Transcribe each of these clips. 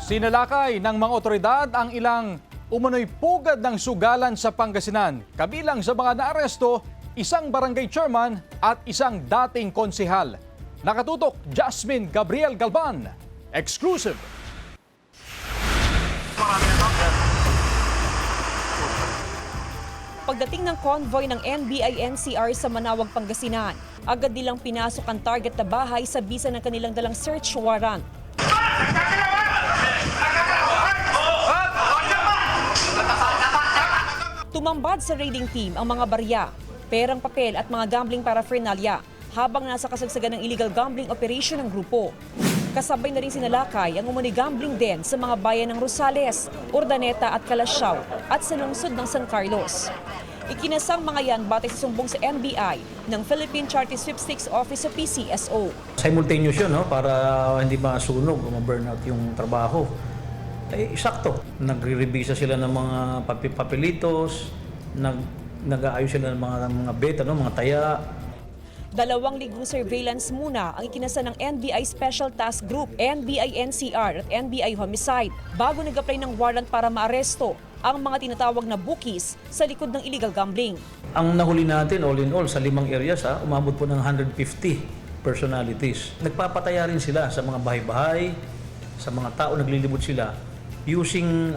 Sinalakay ng mga otoridad ang ilang umano'y pugad ng sugalan sa Pangasinan. Kabilang sa mga naaresto, isang barangay chairman at isang dating konsehal. Nakatutok, Jasmine Gabriel Galban. Exclusive. Pagdating ng convoy ng NBI-NCR sa Manawag, Pangasinan, agad nilang pinasok ang target na bahay sa bisa ng kanilang dalang search warrant. Tumambad sa raiding team ang mga barya, perang papel at mga gambling paraphernalia habang nasa kasagsagan ng illegal gambling operation ng grupo. Kasabay na rin sinalakay ang umano'y gambling den sa mga bayan ng Rosales, Urdaneta at Calasiao at sa lungsod ng San Carlos. Ikinasang mga yan batay sa sumbong sa NBI ng Philippine Charity Sweepstakes Office o PCSO. Simultaneous yun, no? Para hindi masunog o ma-burnout yung trabaho. Eh, sakto. Nagre-revisa sila ng mga papelitos, nag-aayos sila ng mga beta, no? Mga taya. 2 linggong surveillance muna ang ikinasa ng NBI Special Task Group, NBI-NCR at NBI Homicide bago nag-apply ng warrant para maaresto ang mga tinatawag na bookies sa likod ng illegal gambling. Ang nahuli natin, all in all, sa 5 areas, umabot po ng 150 personalities. Nagpapataya rin sila sa mga bahay-bahay, sa mga tao naglilibot sila using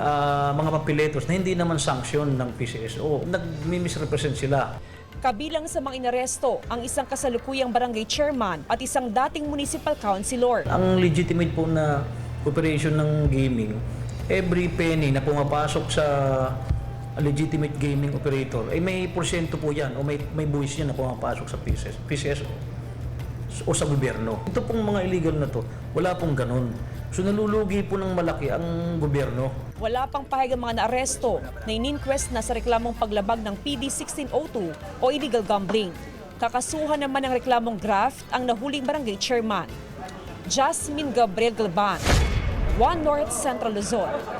mga papeletos na hindi naman sanction ng PCSO. Nag-misrepresent sila. Kabilang sa mga inaresto ang isang kasalukuyang barangay chairman at isang dating municipal councilor. Ang legitimate po na operation ng gaming, every penny na pumapasok sa legitimate gaming operator, ay may porsyento po yan o may buwis yan na pumapasok sa PCSO o sa gobyerno. Ito pong mga illegal na to, wala pong ganun. So nalulugi po ng malaki ang gobyerno. Wala pang pahayag ang mga naaresto na in-inquest na sa reklamong paglabag ng PD 1602 o illegal gambling. Kakasuhan naman ng reklamong graft ang nahuling barangay chairman. Jasmine Gabriel Galban, One North Central Luzon.